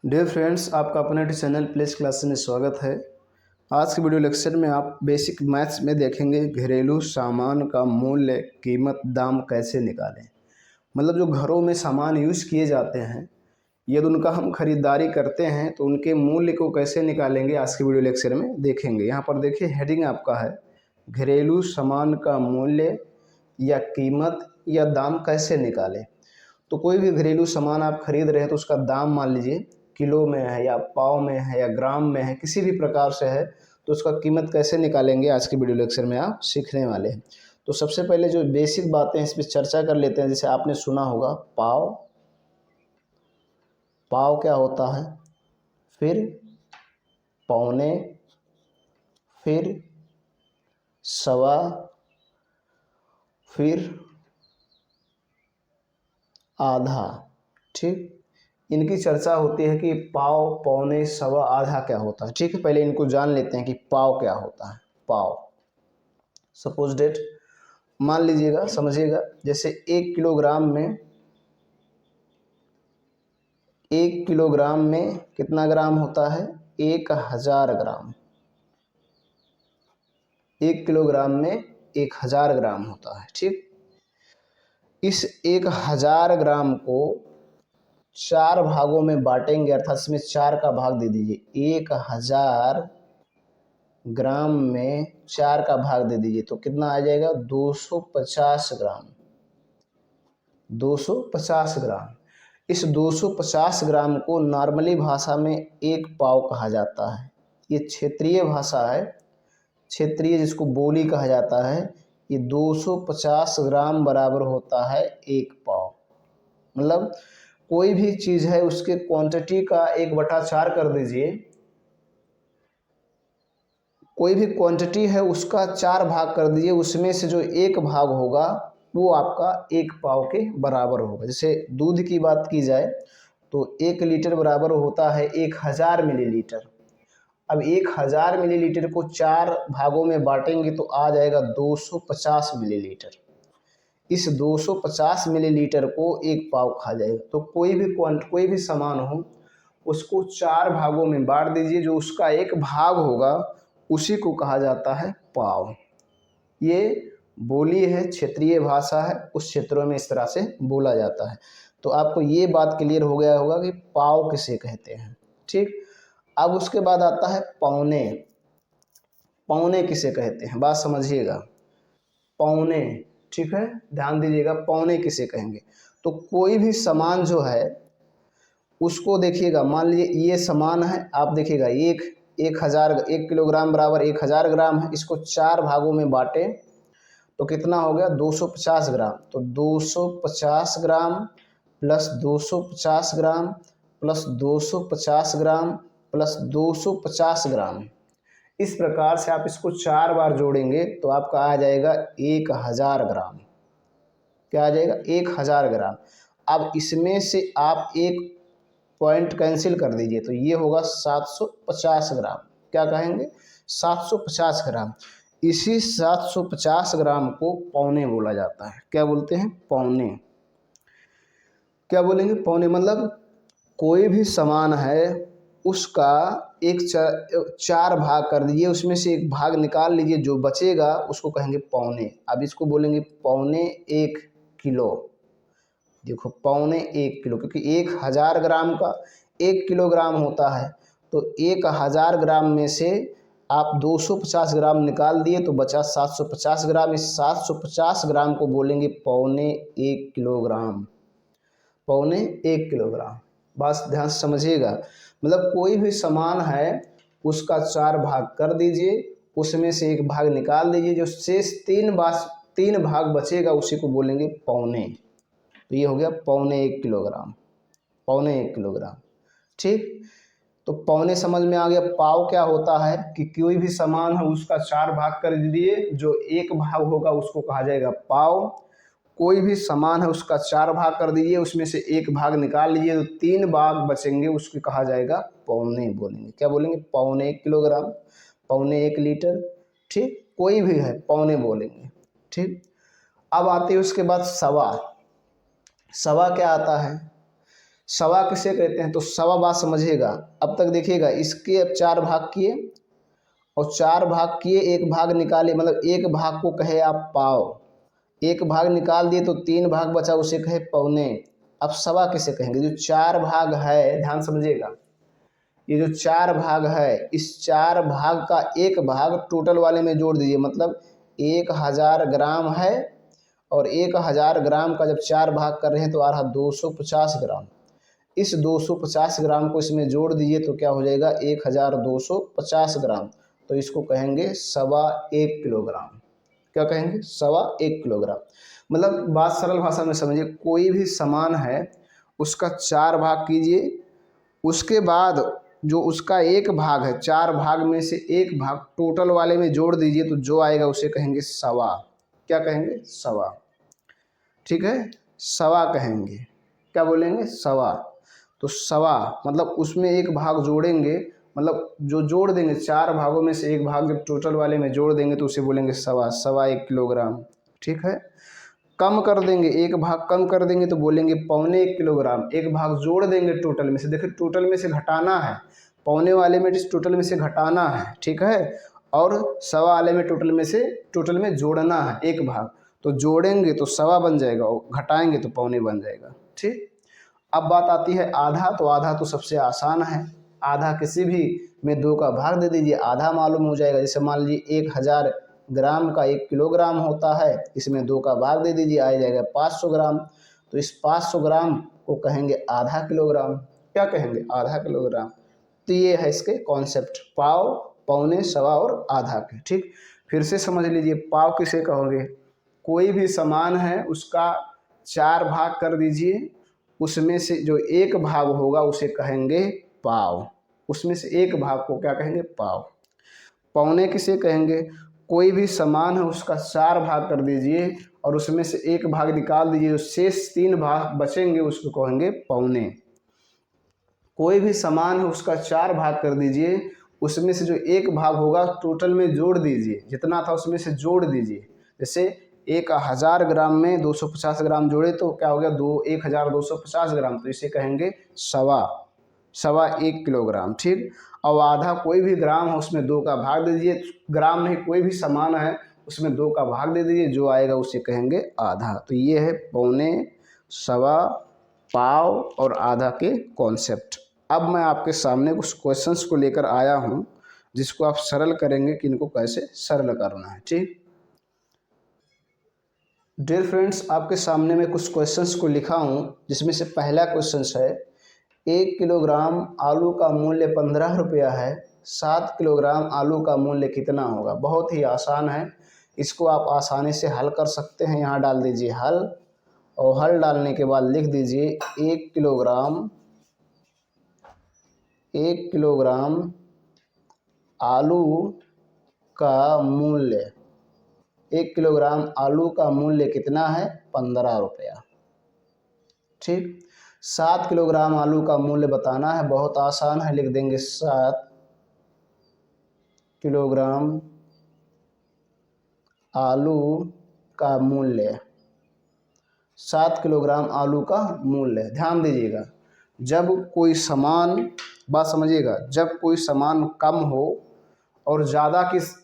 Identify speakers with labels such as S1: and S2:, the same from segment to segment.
S1: Dear friends, आपका अपने channel place class में स्वागत है। आज के वीडियो लेक्चर में आप बेसिक मैथ्स में देखेंगे घरेलू सामान का मूल्य, कीमत, दाम कैसे निकालें। मतलब जो घरों में सामान यूज़ किए जाते हैं, यदि उनका हम खरीदारी करते हैं तो उनके मूल्य को कैसे निकालेंगे, आज के वीडियो लेक्चर में देखेंगे। यहाँ पर देखिए हेडिंग आपका है घरेलू सामान का मूल्य या कीमत या दाम कैसे निकालें। तो कोई भी घरेलू सामान आप खरीद रहे हैं तो उसका दाम मान लीजिए किलो में है या पाव में है या ग्राम में है, किसी भी प्रकार से है, तो उसका कीमत कैसे निकालेंगे आज के वीडियो लेक्चर में आप सीखने वाले हैं। तो सबसे पहले जो बेसिक बातें हैं इस पर चर्चा कर लेते हैं। जैसे आपने सुना होगा पाव, पाव क्या होता है, फिर पौने, फिर सवा, फिर आधा। ठीक, इनकी चर्चा होती है कि पाव, पौने, सवा, आधा क्या होता है। ठीक है, पहले इनको जान लेते हैं कि पाव क्या होता है। पाव सपोज डेट मान लीजिएगा, समझिएगा, जैसे 1 किलोग्राम में कितना ग्राम होता है, 1000 ग्राम। 1 किलोग्राम में 1000 ग्राम होता है। ठीक, इस 1000 ग्राम को 4 भागों में बांटेंगे, अर्थात इसमें 4 का भाग दे दीजिए। 1000 ग्राम में 4 का भाग दे दीजिए तो कितना आ जाएगा, 250 ग्राम। 250 ग्राम। इस 250 ग्राम को नॉर्मली भाषा में एक पाव कहा जाता है। ये क्षेत्रीय भाषा है, क्षेत्रीय जिसको बोली कहा जाता है। ये 250 ग्राम बराबर होता है एक पाव। मतलब कोई भी चीज़ है उसके क्वांटिटी का 1/4 कर दीजिए। कोई भी क्वांटिटी है उसका 4 भाग कर दीजिए, उसमें से जो एक भाग होगा वो आपका एक पाव के बराबर होगा। जैसे दूध की बात की जाए तो 1 लीटर बराबर होता है 1000 मिलीलीटर। अब 1000 मिलीलीटर को 4 भागों में बांटेंगे तो आ जाएगा 250 मिलीलीटर। इस 250 मिलीलीटर को एक पाव कहा जाएगा। तो कोई भी सामान हो उसको 4 भागों में बांट दीजिए, जो उसका एक भाग होगा उसी को कहा जाता है पाव। ये बोली है, क्षेत्रीय भाषा है, उस क्षेत्रों में इस तरह से बोला जाता है। तो आपको ये बात क्लियर हो गया होगा कि पाव किसे कहते हैं। ठीक, अब उसके बाद आता है पौने। पौने किसे कहते हैं, बात समझिएगा। पौने, ठीक है, ध्यान दीजिएगा, पौने किसे कहेंगे। तो कोई भी सामान जो है उसको देखिएगा, मान लीजिए ये सामान है, आप देखिएगा 1 किलोग्राम बराबर 1000 ग्राम है। इसको 4 भागों में बांटे तो कितना हो गया, 250 ग्राम। तो 250 gram plus 250 gram plus 250 gram plus 250 ग्राम। इस प्रकार से आप इसको 4 बार जोड़ेंगे तो आपका आ जाएगा 1000 ग्राम। क्या आ जाएगा, 1000 ग्राम। अब इसमें से आप एक पॉइंट कैंसिल कर दीजिए तो ये होगा 750 ग्राम। क्या कहेंगे, 750 ग्राम। इसी 750 ग्राम को पौने बोला जाता है। क्या बोलते हैं, पौने। क्या बोलेंगे, पौने। मतलब कोई भी सामान है उसका एक 4 भाग कर दीजिए, उसमें से एक भाग निकाल लीजिए, जो बचेगा उसको कहेंगे पौने। अब इसको बोलेंगे पौने 1 किलो। देखो पौने 1 किलो, क्योंकि 1000 ग्राम का 1 किलोग्राम होता है। तो 1000 ग्राम में से आप 250 ग्राम निकाल दिए तो बचा 750 ग्राम। इस 750 ग्राम को बोलेंगे पौने 1 किलोग्राम। पौने 1 किलोग्राम। बस ध्यान से समझिएगा। मतलब कोई भी सामान है उसका 4 भाग कर दीजिए, उसमें से एक भाग निकाल दीजिए, जो शेष 3 भाग बचेगा उसी को बोलेंगे पौने। तो ये हो गया पौने 1 किलोग्राम। पौने 1 किलोग्राम। ठीक, तो पौने समझ में आ गया। पाव क्या होता है कि कोई भी सामान है उसका 4 भाग कर दीजिए, जो एक भाग होगा उसको कहा जाएगा पाव। कोई भी सामान है उसका 4 भाग कर दीजिए, उसमें से एक भाग निकाल लीजिए, तो 3 भाग बचेंगे, उसको कहा जाएगा पौने बोलेंगे। क्या बोलेंगे, पौने 1 किलोग्राम, पौने 1 लीटर। ठीक, कोई भी है पौने बोलेंगे। ठीक, अब आती है उसके बाद सवा। सवा क्या आता है, सवा किसे कहते हैं, तो सवा बात समझिएगा। अब तक देखिएगा, इसके अब 4 भाग किए और 4 भाग किए, एक भाग निकाले, मतलब एक भाग को कहे आप पाव, एक भाग निकाल दिए तो 3 भाग बचा, उसे कहे पौने। अब सवा किसे कहेंगे, जो 4 भाग है, ध्यान समझिएगा, ये जो 4 भाग है, इस 4 भाग का एक भाग टोटल वाले में जोड़ दीजिए, मतलब 1000 ग्राम है और 1000 ग्राम का जब 4 भाग कर रहे हैं तो आ रहा 250 ग्राम। इस 250 ग्राम को इसमें जोड़ दीजिए तो क्या हो जाएगा, 1250 ग्राम। तो इसको कहेंगे 1.25 किलोग्राम। क्या कहेंगे, 1.25 किलोग्राम। मतलब बात सरल भाषा में समझिए, कोई भी सामान है उसका 4 भाग कीजिए, उसके बाद जो उसका एक भाग है, 4 भाग में से एक भाग टोटल वाले में जोड़ दीजिए, तो जो आएगा उसे कहेंगे सवा। क्या कहेंगे, सवा। ठीक है, सवा कहेंगे। क्या बोलेंगे, सवा। तो सवा मतलब उसमें एक भाग जोड़ेंगे, मतलब जो जोड़ देंगे 4 भागों में से एक भाग जब टोटल वाले में जोड़ देंगे तो उसे बोलेंगे सवा, 1.25 किलोग्राम। ठीक है, कम कर देंगे, एक भाग कम कर देंगे तो बोलेंगे 1.25 किलोग्राम। एक भाग जोड़ देंगे टोटल में से, देखिए टोटल में से घटाना है, पौने वाले में टोटल में से घटाना है, ठीक है, और सवा वाले में टोटल में जोड़ना है एक भाग, तो जोड़ेंगे तो सवा बन जाएगा और घटाएंगे तो पौने बन जाएगा। ठीक, अब बात आती है आधा। तो आधा तो सबसे आसान है, आधा किसी भी में 2 का भाग दे दीजिए, आधा मालूम हो जाएगा। जैसे मान लीजिए 1000 ग्राम का 1 किलोग्राम होता है, इसमें 2 का भाग दे दीजिए, आ जाएगा 500 ग्राम। तो इस 500 ग्राम को कहेंगे आधा किलोग्राम। क्या कहेंगे, आधा किलोग्राम। तो ये है इसके कॉन्सेप्ट, पाव, पौने, सवा और आधा के। ठीक, फिर से समझ लीजिए, पाव किसे कहोगे, कोई भी सामान है उसका 4 भाग कर दीजिए, उसमें से जो एक भाग होगा उसे कहेंगे पाव, उसमें से एक भाग को क्या कहेंगे, पाव। पौने किसे कहेंगे, कोई भी सामान है उसका 4 भाग कर दीजिए और उसमें से एक भाग निकाल दीजिए, जो शेष 3 भाग बचेंगे उसको कहेंगे पौने। कोई भी सामान है उसका 4 भाग कर दीजिए, उसमें से जो एक भाग होगा टोटल में जोड़ दीजिए, जितना था उसमें से जोड़ दीजिए। जैसे 1000 ग्राम में 250 ग्राम जोड़े तो क्या हो गया, 1250 ग्राम, तो इसे कहेंगे सवा, 1.25 किलोग्राम। ठीक, और आधा कोई भी ग्राम है उसमें 2 का भाग दे दीजिए, ग्राम नहीं कोई भी सामान है उसमें 2 का भाग दे दीजिए, जो आएगा उसे कहेंगे आधा। तो ये है पौने, सवा, पाव और आधा के कॉन्सेप्ट। अब मैं आपके सामने कुछ क्वेश्चंस को लेकर आया हूँ जिसको आप सरल करेंगे कि इनको कैसे सरल करना है। ठीक, डियर फ्रेंड्स, आपके सामने मैं कुछ क्वेश्चंस को लिखा हूँ, जिसमें से पहला क्वेश्चन है, 1 किलोग्राम आलू का मूल्य 15 रुपया है, 7 किलोग्राम आलू का मूल्य कितना होगा। बहुत ही आसान है, इसको आप आसानी से हल कर सकते हैं। यहाँ डाल दीजिए हल, और हल डालने के बाद लिख दीजिए 1 किलोग्राम आलू का मूल्य, 1 किलोग्राम आलू का मूल्य कितना है, 15 रुपया। ठीक, 7 किलोग्राम आलू का मूल्य बताना है, बहुत आसान है, लिख देंगे 7 किलोग्राम आलू का मूल्य, 7 किलोग्राम आलू का मूल्य। ध्यान दीजिएगा, जब कोई सामान, बात समझिएगा, जब कोई सामान कम हो और ज़्यादा किस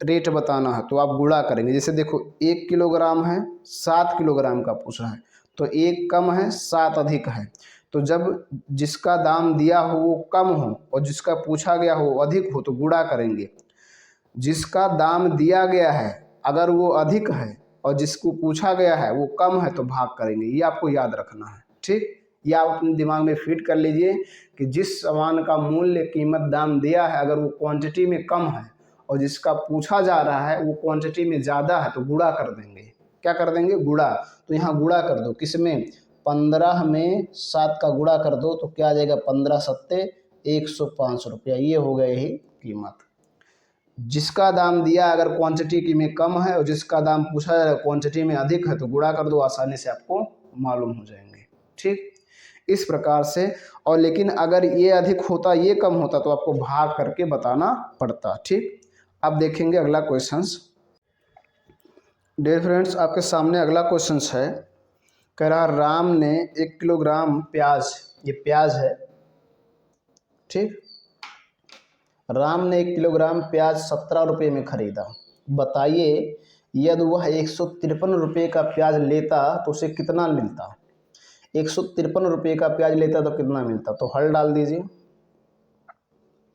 S1: रेट बताना है तो आप गुणा करेंगे। जैसे देखो 1 किलोग्राम है, 7 किलोग्राम का पूछा है, तो 1 कम है 7 अधिक है, तो जब जिसका दाम दिया हो वो कम हो और जिसका पूछा गया हो वो अधिक हो तो गुणा करेंगे। जिसका दाम दिया गया है अगर वो अधिक है और जिसको पूछा गया है वो कम है तो भाग करेंगे, ये आपको याद रखना है। ठीक, ये आप अपने दिमाग में फिट कर लीजिए कि जिस सामान का मूल्य, कीमत, दाम दिया है अगर वो क्वांटिटी में कम है और जिसका पूछा जा रहा है वो क्वांटिटी में ज़्यादा है तो गुणा कर देंगे। क्या कर देंगे, गुणा। तो यहाँ गुणा कर दो, किसमें, 15 में 7 का गुणा कर दो तो क्या आ जाएगा, 15 सत्ते 105 रुपया, ये हो गया यही कीमत। जिसका दाम दिया अगर क्वांटिटी की में कम है और जिसका दाम पूछा जा रहा है क्वांटिटी में अधिक है तो गुणा कर दो, आसानी से आपको मालूम हो जाएंगे। ठीक, इस प्रकार से। और लेकिन अगर ये अधिक होता ये कम होता तो आपको भाग करके बताना पड़ता। ठीक, अब देखेंगे अगला क्वेश्चंस। डियर फ्रेंड्स, आपके सामने अगला क्वेश्चंस है, कह रहा राम ने 1 किलोग्राम प्याज ये प्याज है, ठीक। राम ने 1 किलोग्राम प्याज 17 रुपये में खरीदा। बताइए यदि वह 153 रुपये का प्याज लेता तो उसे कितना मिलता। 153 रुपये का प्याज लेता तो कितना मिलता, तो हल डाल दीजिए,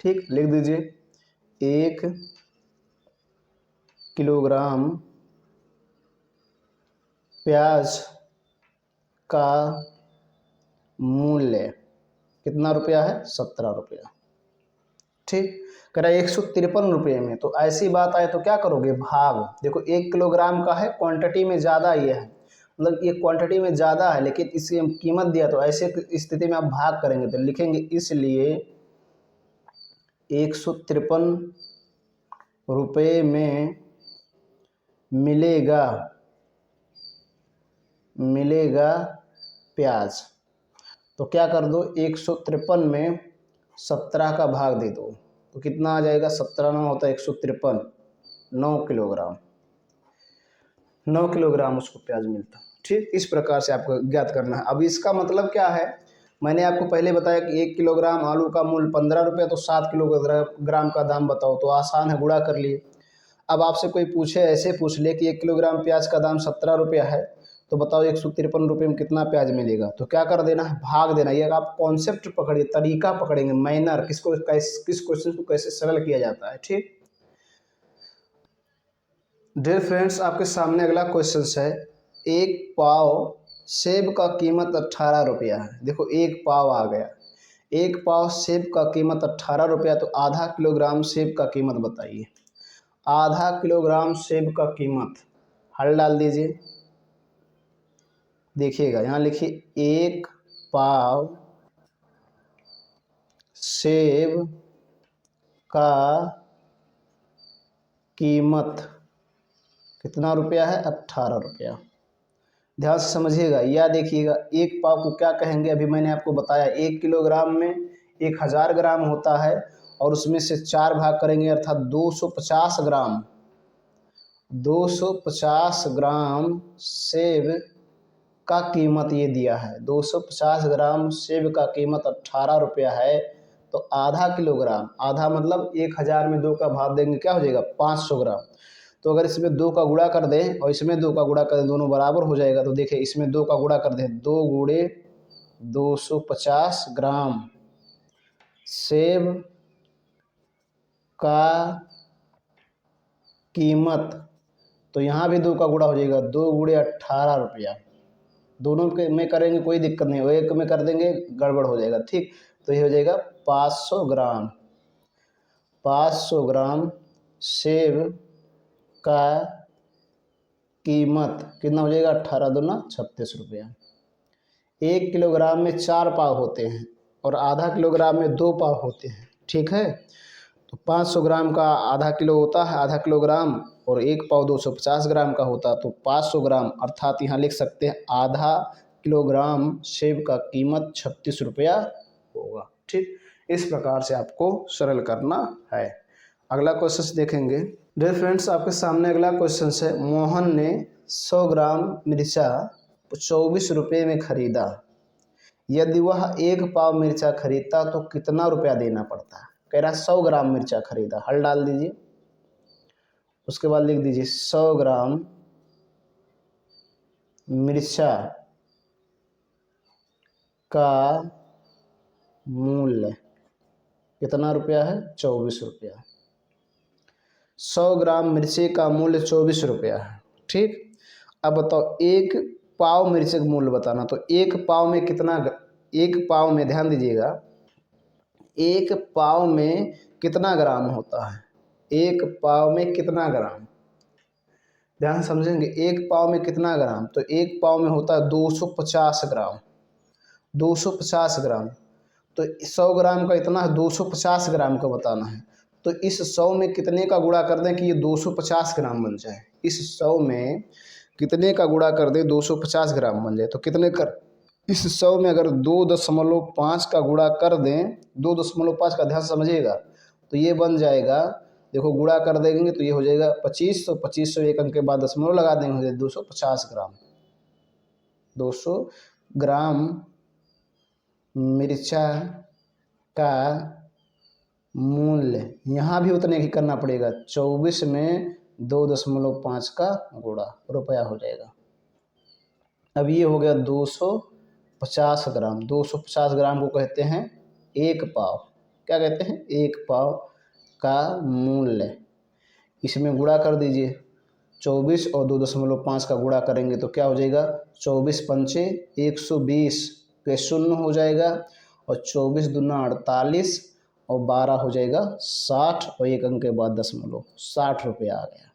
S1: ठीक। लिख दीजिए 1 किलोग्राम प्याज का मूल्य कितना रुपया है, 17 रुपया, ठीक। कह रहा है 153 रुपये में, तो ऐसी बात आए तो क्या करोगे, भाग। देखो 1 किलोग्राम का है, क्वांटिटी में ज़्यादा ये है, मतलब ये क्वांटिटी में ज़्यादा है लेकिन इसकी कीमत दिया, तो ऐसे स्थिति में आप भाग करेंगे तो लिखेंगे इसलिए 153 रुपये में मिलेगा प्याज। तो क्या कर दो, 153 में 17 का भाग दे दो तो कितना आ जाएगा, 17 9 होता है 153, 9 किलोग्राम, 9 किलोग्राम उसको प्याज मिलता, ठीक। इस प्रकार से आपको ज्ञात करना है। अब इसका मतलब क्या है, मैंने आपको पहले बताया कि 1 किलोग्राम आलू का मूल्य 15 रुपये, तो 7 किलोग्राम का दाम बताओ, तो आसान है, गुणा कर लिए। अब आपसे कोई पूछे, ऐसे पूछ ले कि 1 किलोग्राम प्याज का दाम 17 रुपया है, तो बताओ 153 रुपये में कितना प्याज मिलेगा, तो क्या कर देना है, भाग देना। ये आप कॉन्सेप्ट पकड़िए, तरीका पकड़ेंगे, मैनर, किस क्वेश्चन को कैसे सरल किया जाता है, ठीक। डियर फ्रेंड्स, आपके सामने अगला क्वेश्चन है, एक पाव सेब का कीमत 18 रुपया है। देखो एक पाव आ गया, एक पाव सेब का कीमत 18 रुपया, तो आधा किलोग्राम सेब का कीमत बताइए। आधा किलोग्राम सेब का कीमत, हल डाल दीजिए, देखिएगा यहाँ लिखिए 1 पाव सेब का कीमत कितना रुपया है, 18 रुपया। ध्यान से समझिएगा या देखिएगा, एक पाव को क्या कहेंगे, अभी मैंने आपको बताया 1 किलोग्राम में 1000 ग्राम होता है, और उसमें से 4 भाग करेंगे अर्थात 250 ग्राम। 250 ग्राम सेब का कीमत ये दिया है, 250 ग्राम सेब का कीमत 18 रुपया है। तो आधा किलोग्राम, आधा मतलब 1000 में 2 का भाग देंगे, क्या हो जाएगा, 500 ग्राम। तो अगर इसमें 2 का गुणा कर दें और इसमें 2 का गुणा कर दें, दोनों बराबर हो जाएगा, तो देखिए इसमें 2 का गुणा कर दें, 2 गुणे 250 ग्राम सेब का कीमत, तो यहाँ भी 2 का गुणा हो जाएगा, 2 गुणे 18 रुपया। दोनों के में करेंगे कोई दिक्कत नहीं, एक में कर देंगे गड़बड़ हो जाएगा, ठीक। तो ये हो जाएगा 500 ग्राम, 500 ग्राम सेब का कीमत कितना हो जाएगा, 18 दूना 36 रुपया। 1 किलोग्राम में 4 पाव होते हैं और आधा किलोग्राम में 2 पाव होते हैं, ठीक है। तो 500 ग्राम का आधा किलो होता है, आधा किलोग्राम, और 1 पाव 250 ग्राम का होता है, तो 500 ग्राम अर्थात यहाँ लिख सकते हैं आधा किलोग्राम सेब का कीमत 36 रुपया होगा, ठीक। इस प्रकार से आपको सरल करना है। अगला क्वेश्चन देखेंगे। डियर फ्रेंड्स, आपके सामने अगला क्वेश्चन है, मोहन ने 100 ग्राम मिर्चा 24 रुपये में खरीदा। यदि वह 1 पाव मिर्चा खरीदता तो कितना रुपया देना पड़ता। कह रहा 100 ग्राम मिर्चा खरीदा, हल डाल दीजिए, उसके बाद लिख दीजिए 100 ग्राम मिर्चा का मूल्य कितना रुपया है, 24 रुपया। 100 ग्राम मिर्ची का मूल्य 24 रुपया है, ठीक। अब बताओ 1 पाव मिर्ची का मूल्य बताना, तो 1 पाव में कितना, 1 पाव में ध्यान दीजिएगा, 1 पाव में कितना ग्राम होता है, 1 पाव में कितना ग्राम, ध्यान समझेंगे, 1 पाव में कितना ग्राम, तो 1 पाव में होता है 250 ग्राम, 250 ग्राम। तो 100 ग्राम का इतना है, 250 ग्राम का बताना है, तो इस 100 में कितने का गुणा कर दें कि ये 250 ग्राम बन जाए। इस 100 में कितने का गुणा कर दें, 250 ग्राम बन जाए, तो कितने कर, इस 100 में अगर 2.5 का गुणा कर दें, 2.5 का ध्यान समझिएगा, तो ये बन जाएगा, देखो गुणा कर देंगे तो ये हो जाएगा 25, तो 25 से एक अंक के बाद दशमलव लगा देंगे, हो जाए 250 ग्राम। 200 ग्राम मिर्चा का मूल्य, यहाँ भी उतने ही करना पड़ेगा, 24 में 2.5 का गुणा, रुपया हो जाएगा। अब ये हो गया 250 ग्राम। 250 ग्राम को कहते हैं एक पाव। क्या कहते हैं? एक पाव का मूल्य। इसमें गुणा कर दीजिए, 24 और 2.5 का गुणा करेंगे तो क्या हो जाएगा, 24 पंचे 120 पे शून्य हो जाएगा, और 24 दूना 48 और 12 हो जाएगा 60, और एक अंक के बाद दशमलव, 60 रुपया आ गया।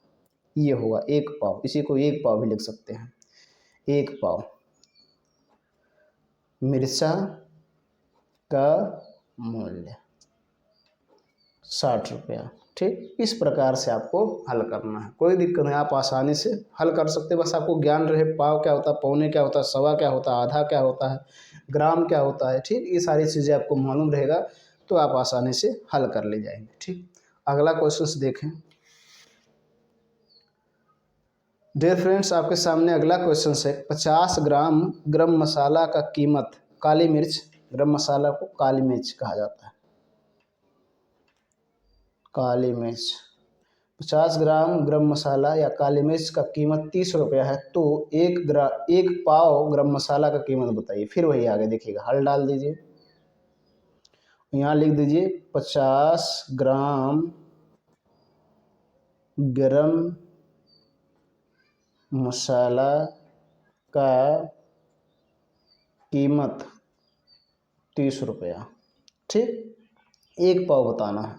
S1: ये होगा एक पाव। इसी को एक पाव भी लिख सकते हैं। एक पाव मिर्चा का मूल्य 60 रुपया। ठीक, इस प्रकार से आपको हल करना है, कोई दिक्कत नहीं, आप आसानी से हल कर सकते हैं। बस आपको ज्ञान रहे पाव क्या होता है, पौने क्या होता है, सवा क्या होता है, आधा क्या होता है, ग्राम क्या होता है। ठीक, ये सारी चीज़ें आपको मालूम रहेगा तो आप आसानी से हल कर ले जाएंगे। ठीक, अगला क्वेश्चन देखें। डियर फ्रेंड्स, आपके सामने अगला क्वेश्चन है, 50 ग्राम गरम मसाला का कीमत, काली मिर्च, गरम मसाला को काली मिर्च कहा जाता है, काली मिर्च, 50 ग्राम गरम मसाला या काली मिर्च का कीमत 30 रुपया है, तो एक पाव गरम मसाला का कीमत बताइए। फिर वही आगे देखिएगा, हल डाल दीजिए, यहाँ लिख दीजिए 50 ग्राम गरम मसाला का कीमत 30 रुपया। ठीक, एक पाव बताना है,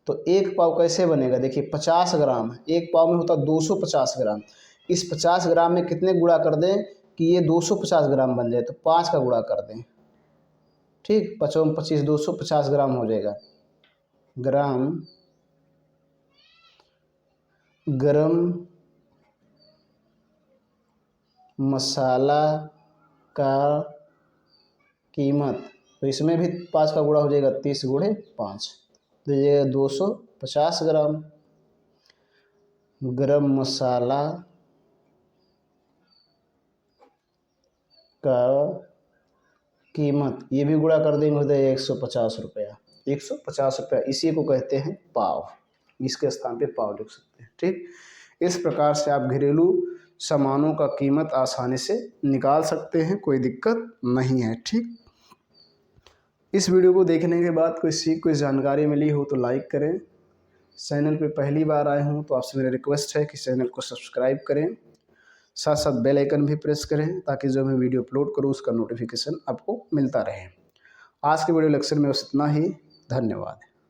S1: तो एक पाव कैसे बनेगा, देखिए 50 ग्राम है, एक पाव में होता 250 ग्राम। इस 50 ग्राम में कितने गुणा कर दें कि ये 250 ग्राम बन जाए, तो 5 का गुणा कर दें। ठीक, 5 25 250 ग्राम हो जाएगा। ग्राम गरम मसाला का कीमत, तो इसमें भी 5 का गुणा हो जाएगा, 30 गुणे 5, तो ये 250 ग्राम गरम मसाला का कीमत, ये भी गुणा कर देंगे, होता है 150 रुपया। 150 रुपया, इसी को कहते हैं पाव, इसके स्थान पे पाव लिख सकते हैं। ठीक, इस प्रकार से आप घरेलू सामानों का कीमत आसानी से निकाल सकते हैं, कोई दिक्कत नहीं है। ठीक, इस वीडियो को देखने के बाद कोई जानकारी मिली हो तो लाइक करें। चैनल पे पहली बार आए हों तो आपसे मेरा रिक्वेस्ट है कि चैनल को सब्सक्राइब करें, साथ साथ बेल आइकन भी प्रेस करें, ताकि जो मैं वीडियो अपलोड करूँ उसका नोटिफिकेशन आपको मिलता रहे। आज के वीडियो लेक्चर में बस इतना ही। धन्यवाद।